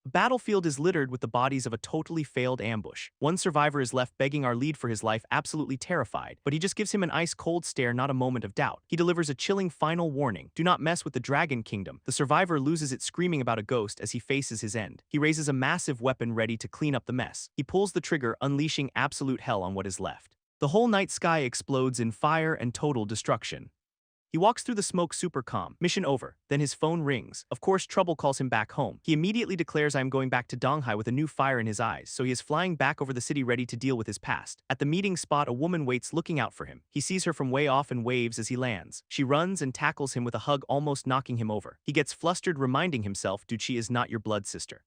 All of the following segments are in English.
The battlefield is littered with the bodies of a totally failed ambush. One survivor is left begging our lead for his life, absolutely terrified, but he just gives him an ice-cold stare, not a moment of doubt. He delivers a chilling final warning: do not mess with the Dragon Kingdom. The survivor loses it, screaming about a ghost as he faces his end. He raises a massive weapon ready to clean up the mess. He pulls the trigger, unleashing absolute hell on what is left. The whole night sky explodes in fire and total destruction. He walks through the smoke super calm. Mission over. Then his phone rings. Of course, Trouble calls him back home. He immediately declares, "I am going back to Donghai," with a new fire in his eyes, so he is flying back over the city ready to deal with his past. At the meeting spot, a woman waits, looking out for him. He sees her from way off and waves as he lands. She runs and tackles him with a hug, almost knocking him over. He gets flustered, reminding himself, "Dude, she is not your blood sister."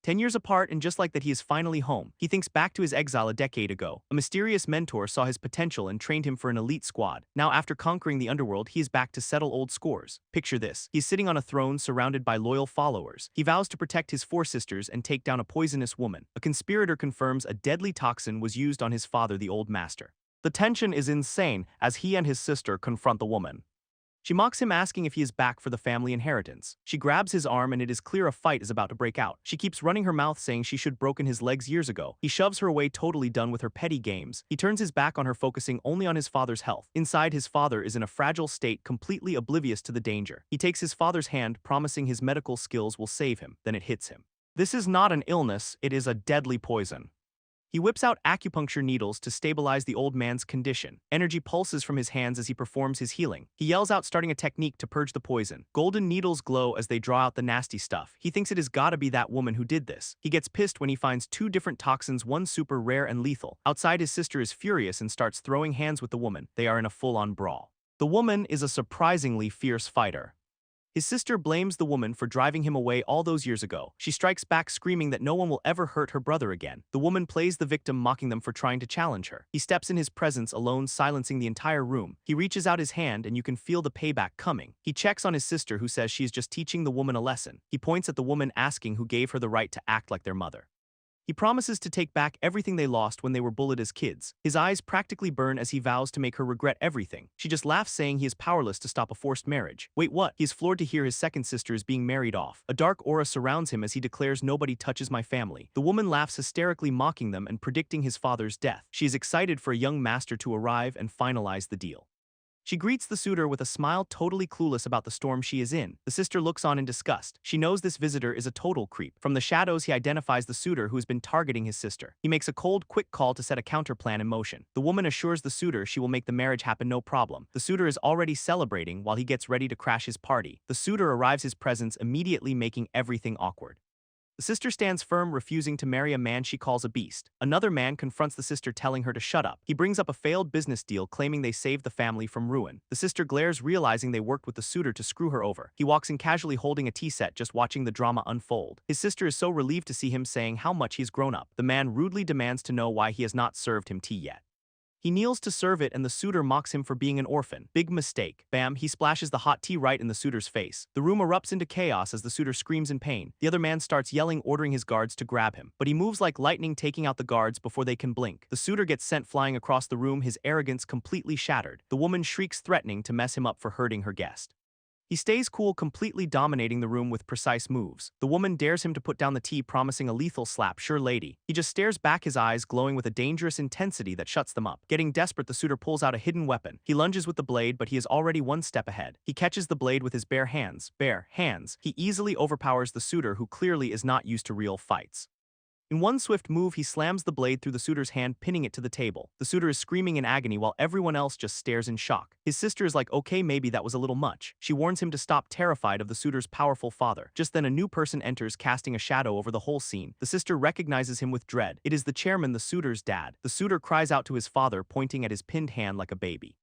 10 years apart, and just like that, he is finally home. He thinks back to his exile a decade ago. A mysterious mentor saw his potential and trained him for an elite squad. Now, after conquering the underworld, he is back to settle old scores. Picture this. He's sitting on a throne surrounded by loyal followers. He vows to protect his four sisters and take down a poisonous woman. A conspirator confirms a deadly toxin was used on his father, the old master. The tension is insane as he and his sister confront the woman. She mocks him, asking if he is back for the family inheritance. She grabs his arm and it is clear a fight is about to break out. She keeps running her mouth, saying she should broken his legs years ago. He shoves her away, totally done with her petty games. He turns his back on her, focusing only on his father's health. Inside, his father is in a fragile state, completely oblivious to the danger. He takes his father's hand, promising his medical skills will save him. Then it hits him. This is not an illness, it is a deadly poison. He whips out acupuncture needles to stabilize the old man's condition. Energy pulses from his hands as he performs his healing. He yells out, starting a technique to purge the poison. Golden needles glow as they draw out the nasty stuff. He thinks it has gotta be that woman who did this. He gets pissed when he finds two different toxins, one super rare and lethal. Outside, his sister is furious and starts throwing hands with the woman. They are in a full-on brawl. The woman is a surprisingly fierce fighter. His sister blames the woman for driving him away all those years ago. She strikes back, screaming that no one will ever hurt her brother again. The woman plays the victim, mocking them for trying to challenge her. He steps in his presence alone, silencing the entire room. He reaches out his hand and you can feel the payback coming. He checks on his sister, who says she is just teaching the woman a lesson. He points at the woman, asking who gave her the right to act like their mother. He promises to take back everything they lost when they were bullied as kids. His eyes practically burn as he vows to make her regret everything. She just laughs, saying he is powerless to stop a forced marriage. Wait, what? He is floored to hear his second sister is being married off. A dark aura surrounds him as he declares, "Nobody touches my family." The woman laughs hysterically, mocking them and predicting his father's death. She is excited for a young master to arrive and finalize the deal. She greets the suitor with a smile, totally clueless about the storm she is in. The sister looks on in disgust. She knows this visitor is a total creep. From the shadows, he identifies the suitor who has been targeting his sister. He makes a cold, quick call to set a counterplan in motion. The woman assures the suitor she will make the marriage happen, no problem. The suitor is already celebrating while he gets ready to crash his party. The suitor arrives, his presence immediately making everything awkward. The sister stands firm, refusing to marry a man she calls a beast. Another man confronts the sister, telling her to shut up. He brings up a failed business deal, claiming they saved the family from ruin. The sister glares, realizing they worked with the suitor to screw her over. He walks in casually, holding a tea set, just watching the drama unfold. His sister is so relieved to see him, saying how much he's grown up. The man rudely demands to know why he has not served him tea yet. He kneels to serve it and the suitor mocks him for being an orphan. Big mistake. Bam, he splashes the hot tea right in the suitor's face. The room erupts into chaos as the suitor screams in pain. The other man starts yelling, ordering his guards to grab him. But he moves like lightning, taking out the guards before they can blink. The suitor gets sent flying across the room, his arrogance completely shattered. The woman shrieks, threatening to mess him up for hurting her guest. He stays cool, completely dominating the room with precise moves. The woman dares him to put down the tea, promising a lethal slap. Sure lady. He just stares back, his eyes glowing with a dangerous intensity that shuts them up. Getting desperate, the suitor pulls out a hidden weapon. He lunges with the blade, but he is already one step ahead. He catches the blade with his bare hands. He easily overpowers the suitor, who clearly is not used to real fights. In one swift move, he slams the blade through the suitor's hand, pinning it to the table. The suitor is screaming in agony while everyone else just stares in shock. His sister is like, okay, maybe that was a little much. She warns him to stop, terrified of the suitor's powerful father. Just then, a new person enters, casting a shadow over the whole scene. The sister recognizes him with dread. It is the chairman, the suitor's dad. The suitor cries out to his father, pointing at his pinned hand like a baby.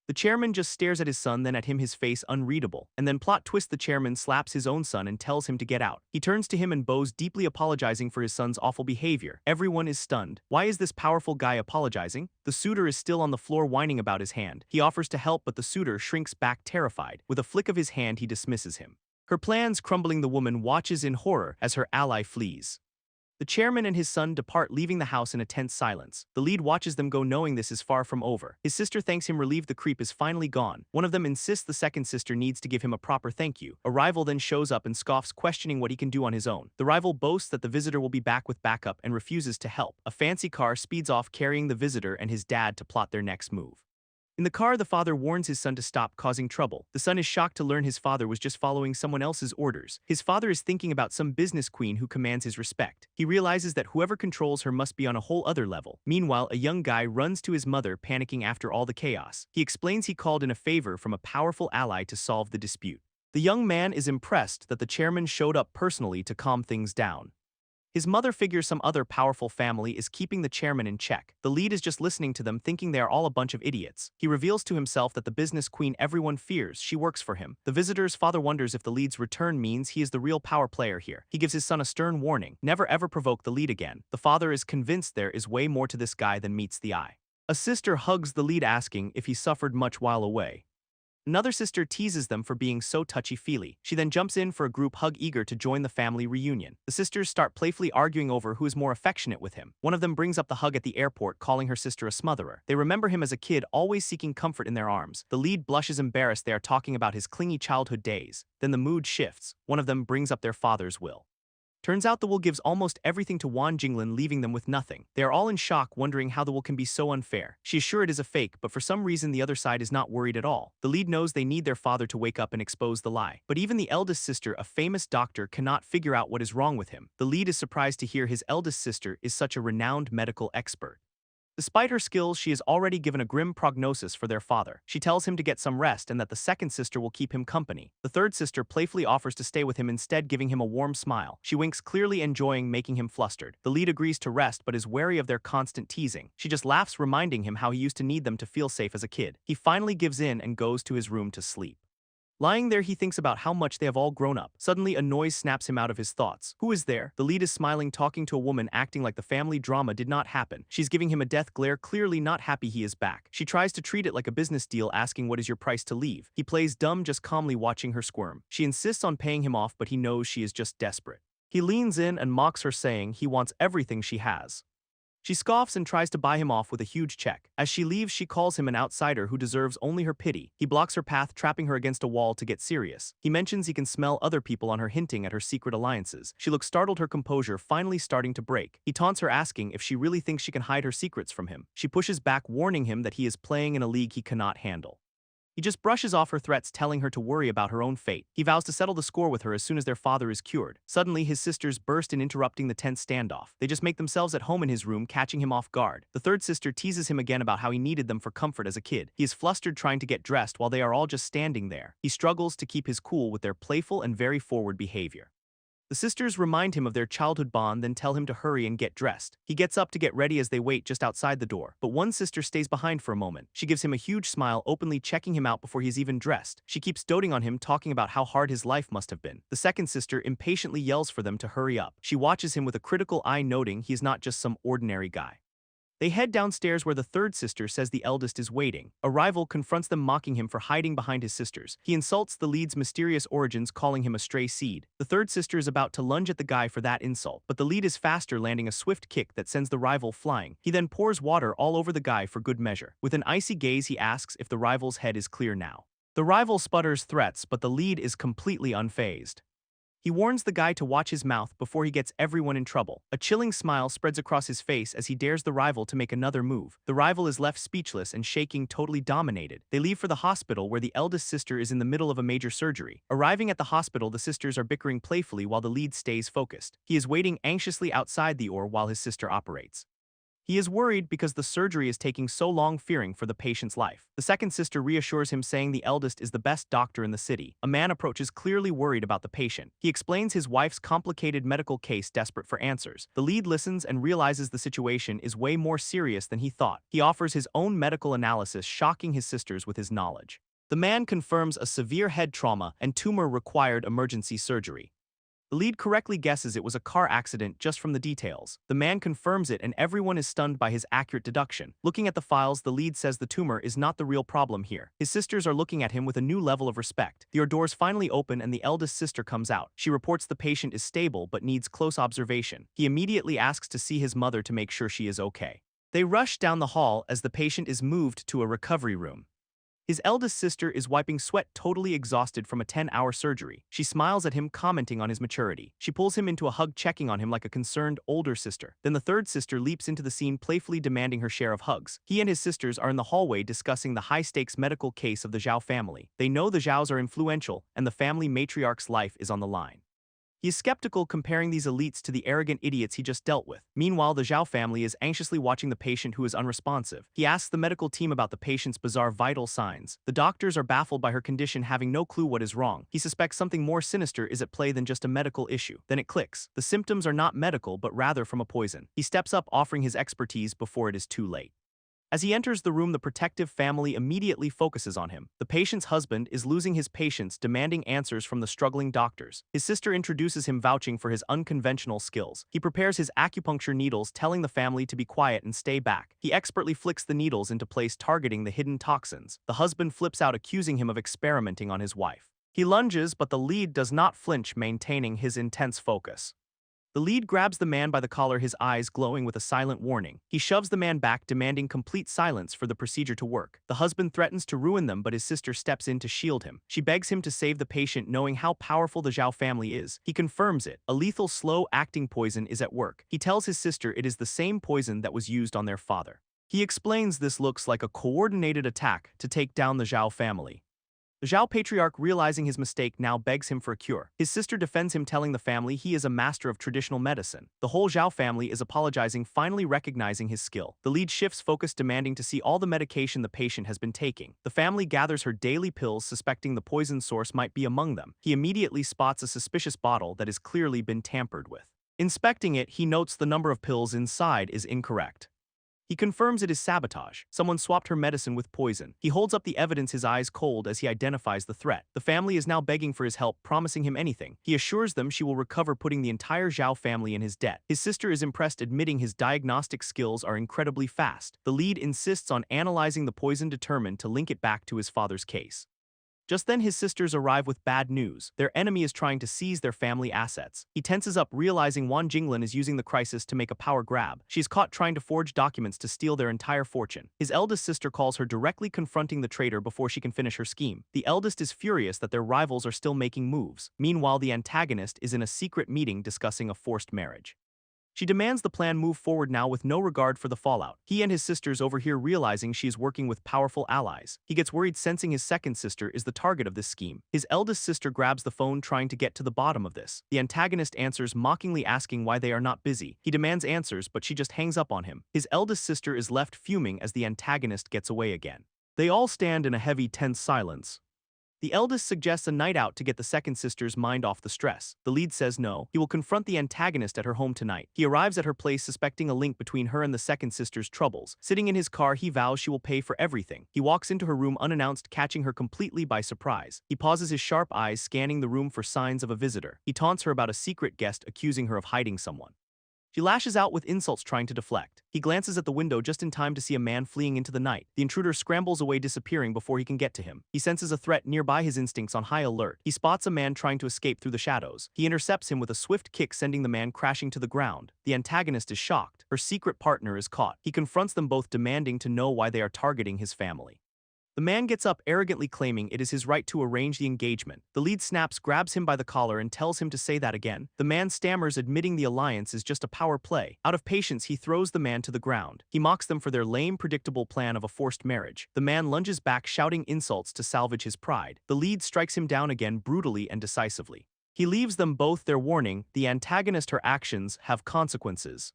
The chairman just stares at his son, then at him, his face unreadable. And then, plot twist, the chairman slaps his own son and tells him to get out. He turns to him and bows, deeply apologizing for his son's awful behavior. Everyone is stunned. Why is this powerful guy apologizing? The suitor is still on the floor, whining about his hand. He offers to help, but the suitor shrinks back, terrified. With a flick of his hand, he dismisses him. Her plans crumbling, the woman watches in horror as her ally flees. The chairman and his son depart, leaving the house in a tense silence. The lead watches them go, knowing this is far from over. His sister thanks him, relieved the creep is finally gone. One of them insists the second sister needs to give him a proper thank you. A rival then shows up and scoffs, questioning what he can do on his own. The rival boasts that the visitor will be back with backup and refuses to help. A fancy car speeds off, carrying the visitor and his dad to plot their next move. In the car, the father warns his son to stop causing trouble. The son is shocked to learn his father was just following someone else's orders. His father is thinking about some business queen who commands his respect. He realizes that whoever controls her must be on a whole other level. Meanwhile, a young guy runs to his mother, panicking after all the chaos. He explains he called in a favor from a powerful ally to solve the dispute. The young man is impressed that the chairman showed up personally to calm things down. His mother figures some other powerful family is keeping the chairman in check. The lead is just listening to them, thinking they are all a bunch of idiots. He reveals to himself that the business queen everyone fears, she works for him. The visitor's father wonders if the lead's return means he is the real power player here. He gives his son a stern warning, never ever provoke the lead again. The father is convinced there is way more to this guy than meets the eye. A sister hugs the lead, asking if he suffered much while away. Another sister teases them for being so touchy-feely. She then jumps in for a group hug, eager to join the family reunion. The sisters start playfully arguing over who is more affectionate with him. One of them brings up the hug at the airport, calling her sister a smotherer. They remember him as a kid, always seeking comfort in their arms. The lead blushes, embarrassed they are talking about his clingy childhood days. Then the mood shifts. One of them brings up their father's will. Turns out the will gives almost everything to Wan Jinglin, leaving them with nothing. They are all in shock, wondering how the will can be so unfair. She is sure it is a fake, but for some reason the other side is not worried at all. The lead knows they need their father to wake up and expose the lie. But even the eldest sister, a famous doctor, cannot figure out what is wrong with him. The lead is surprised to hear his eldest sister is such a renowned medical expert. Despite her skills, she is already given a grim prognosis for their father. She tells him to get some rest and that the second sister will keep him company. The third sister playfully offers to stay with him, instead giving him a warm smile. She winks, clearly enjoying making him flustered. The lead agrees to rest but is wary of their constant teasing. She just laughs, reminding him how he used to need them to feel safe as a kid. He finally gives in and goes to his room to sleep. Lying there, he thinks about how much they have all grown up. Suddenly, a noise snaps him out of his thoughts. Who is there? The lead is smiling, talking to a woman, acting like the family drama did not happen. She's giving him a death glare, clearly not happy he is back. She tries to treat it like a business deal, asking what is your price to leave. He plays dumb, just calmly watching her squirm. She insists on paying him off, but he knows she is just desperate. He leans in and mocks her, saying he wants everything she has. She scoffs and tries to buy him off with a huge check. As she leaves, she calls him an outsider who deserves only her pity. He blocks her path, trapping her against a wall to get serious. He mentions he can smell other people on her, hinting at her secret alliances. She looks startled, her composure finally starting to break. He taunts her, asking if she really thinks she can hide her secrets from him. She pushes back, warning him that he is playing in a league he cannot handle. He just brushes off her threats, telling her to worry about her own fate. He vows to settle the score with her as soon as their father is cured. Suddenly, his sisters burst in, interrupting the tense standoff. They just make themselves at home in his room, catching him off guard. The third sister teases him again about how he needed them for comfort as a kid. He is flustered, trying to get dressed while they are all just standing there. He struggles to keep his cool with their playful and very forward behavior. The sisters remind him of their childhood bond, then tell him to hurry and get dressed. He gets up to get ready as they wait just outside the door, but one sister stays behind for a moment. She gives him a huge smile, openly checking him out before he's even dressed. She keeps doting on him, talking about how hard his life must have been. The second sister impatiently yells for them to hurry up. She watches him with a critical eye, noting he's not just some ordinary guy. They head downstairs, where the third sister says the eldest is waiting. A rival confronts them, mocking him for hiding behind his sisters. He insults the lead's mysterious origins, calling him a stray seed. The third sister is about to lunge at the guy for that insult, but the lead is faster, landing a swift kick that sends the rival flying. He then pours water all over the guy for good measure. With an icy gaze, he asks if the rival's head is clear now. The rival sputters threats, but the lead is completely unfazed. He warns the guy to watch his mouth before he gets everyone in trouble. A chilling smile spreads across his face as he dares the rival to make another move. The rival is left speechless and shaking, totally dominated. They leave for the hospital, where the eldest sister is in the middle of a major surgery. Arriving at the hospital, the sisters are bickering playfully while the lead stays focused. He is waiting anxiously outside the OR while his sister operates. He is worried because the surgery is taking so long, fearing for the patient's life. The second sister reassures him, saying the eldest is the best doctor in the city. A man approaches, clearly worried about the patient. He explains his wife's complicated medical case, desperate for answers. The lead listens and realizes the situation is way more serious than he thought. He offers his own medical analysis, shocking his sisters with his knowledge. The man confirms a severe head trauma and tumor required emergency surgery. The lead correctly guesses it was a car accident just from the details. The man confirms it and everyone is stunned by his accurate deduction. Looking at the files, the lead says the tumor is not the real problem here. His sisters are looking at him with a new level of respect. The doors finally open and the eldest sister comes out. She reports the patient is stable but needs close observation. He immediately asks to see his mother to make sure she is okay. They rush down the hall as the patient is moved to a recovery room. His eldest sister is wiping sweat, totally exhausted from a 10-hour surgery. She smiles at him, commenting on his maturity. She pulls him into a hug, checking on him like a concerned older sister. Then the third sister leaps into the scene, playfully demanding her share of hugs. He and his sisters are in the hallway discussing the high-stakes medical case of the Zhao family. They know the Zhaos are influential, and the family matriarch's life is on the line. He is skeptical, comparing these elites to the arrogant idiots he just dealt with. Meanwhile, the Zhao family is anxiously watching the patient who is unresponsive. He asks the medical team about the patient's bizarre vital signs. The doctors are baffled by her condition, having no clue what is wrong. He suspects something more sinister is at play than just a medical issue. Then it clicks. The symptoms are not medical but rather from a poison. He steps up, offering his expertise before it is too late. As he enters the room, the protective family immediately focuses on him. The patient's husband is losing his patience, demanding answers from the struggling doctors. His sister introduces him, vouching for his unconventional skills. He prepares his acupuncture needles, telling the family to be quiet and stay back. He expertly flicks the needles into place, targeting the hidden toxins. The husband flips out, accusing him of experimenting on his wife. He lunges, but the lead does not flinch, maintaining his intense focus. The lead grabs the man by the collar, his eyes glowing with a silent warning. He shoves the man back, demanding complete silence for the procedure to work. The husband threatens to ruin them, but his sister steps in to shield him. She begs him to save the patient, knowing how powerful the Zhao family is. He confirms it. A lethal, slow-acting poison is at work. He tells his sister it is the same poison that was used on their father. He explains this looks like a coordinated attack to take down the Zhao family. The Zhao patriarch, realizing his mistake, now begs him for a cure. His sister defends him, telling the family he is a master of traditional medicine. The whole Zhao family is apologizing, finally recognizing his skill. The lead shifts focus, demanding to see all the medication the patient has been taking. The family gathers her daily pills, suspecting the poison source might be among them. He immediately spots a suspicious bottle that has clearly been tampered with. Inspecting it, he notes the number of pills inside is incorrect. He confirms it is sabotage. Someone swapped her medicine with poison. He holds up the evidence, his eyes cold as he identifies the threat. The family is now begging for his help, promising him anything. He assures them she will recover, putting the entire Zhao family in his debt. His sister is impressed, admitting his diagnostic skills are incredibly fast. The lead insists on analyzing the poison, determined to link it back to his father's case. Just then, his sisters arrive with bad news. Their enemy is trying to seize their family assets. He tenses up, realizing Wan Jinglin is using the crisis to make a power grab. She is caught trying to forge documents to steal their entire fortune. His eldest sister calls her, directly confronting the traitor before she can finish her scheme. The eldest is furious that their rivals are still making moves. Meanwhile, the antagonist is in a secret meeting discussing a forced marriage. She demands the plan move forward now with no regard for the fallout. He and his sisters overhear, realizing she is working with powerful allies. He gets worried, sensing his second sister is the target of this scheme. His eldest sister grabs the phone, trying to get to the bottom of this. The antagonist answers, mockingly asking why they are not busy. He demands answers, but she just hangs up on him. His eldest sister is left fuming as the antagonist gets away again. They all stand in a heavy, tense silence. The eldest suggests a night out to get the second sister's mind off the stress. The lead says no. He will confront the antagonist at her home tonight. He arrives at her place, suspecting a link between her and the second sister's troubles. Sitting in his car, he vows she will pay for everything. He walks into her room unannounced, catching her completely by surprise. He pauses, his sharp eyes scanning the room for signs of a visitor. He taunts her about a secret guest, accusing her of hiding someone. She lashes out with insults, trying to deflect. He glances at the window just in time to see a man fleeing into the night. The intruder scrambles away, disappearing before he can get to him. He senses a threat nearby, his instincts on high alert. He spots a man trying to escape through the shadows. He intercepts him with a swift kick, sending the man crashing to the ground. The antagonist is shocked. Her secret partner is caught. He confronts them both, demanding to know why they are targeting his family. The man gets up, arrogantly claiming it is his right to arrange the engagement. The lead snaps, grabs him by the collar, and tells him to say that again. The man stammers, admitting the alliance is just a power play. Out of patience, he throws the man to the ground. He mocks them for their lame, predictable plan of a forced marriage. The man lunges back, shouting insults to salvage his pride. The lead strikes him down again, brutally and decisively. He leaves them both their warning. The antagonist, her actions have consequences.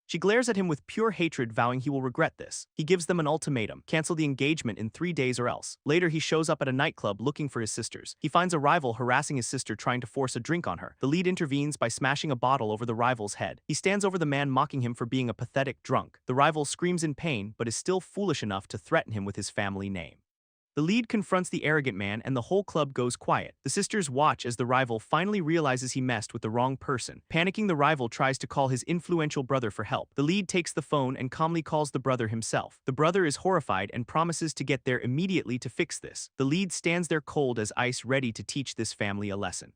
She glares at him with pure hatred, vowing he will regret this. He gives them an ultimatum: cancel the engagement in 3 days or else. Later, he shows up at a nightclub looking for his sisters. He finds a rival harassing his sister, trying to force a drink on her. The lead intervenes by smashing a bottle over the rival's head. He stands over the man, mocking him for being a pathetic drunk. The rival screams in pain, but is still foolish enough to threaten him with his family name. The lead confronts the arrogant man and the whole club goes quiet. The sisters watch as the rival finally realizes he messed with the wrong person. Panicking, the rival tries to call his influential brother for help. The lead takes the phone and calmly calls the brother himself. The brother is horrified and promises to get there immediately to fix this. The lead stands there cold as ice, ready to teach this family a lesson.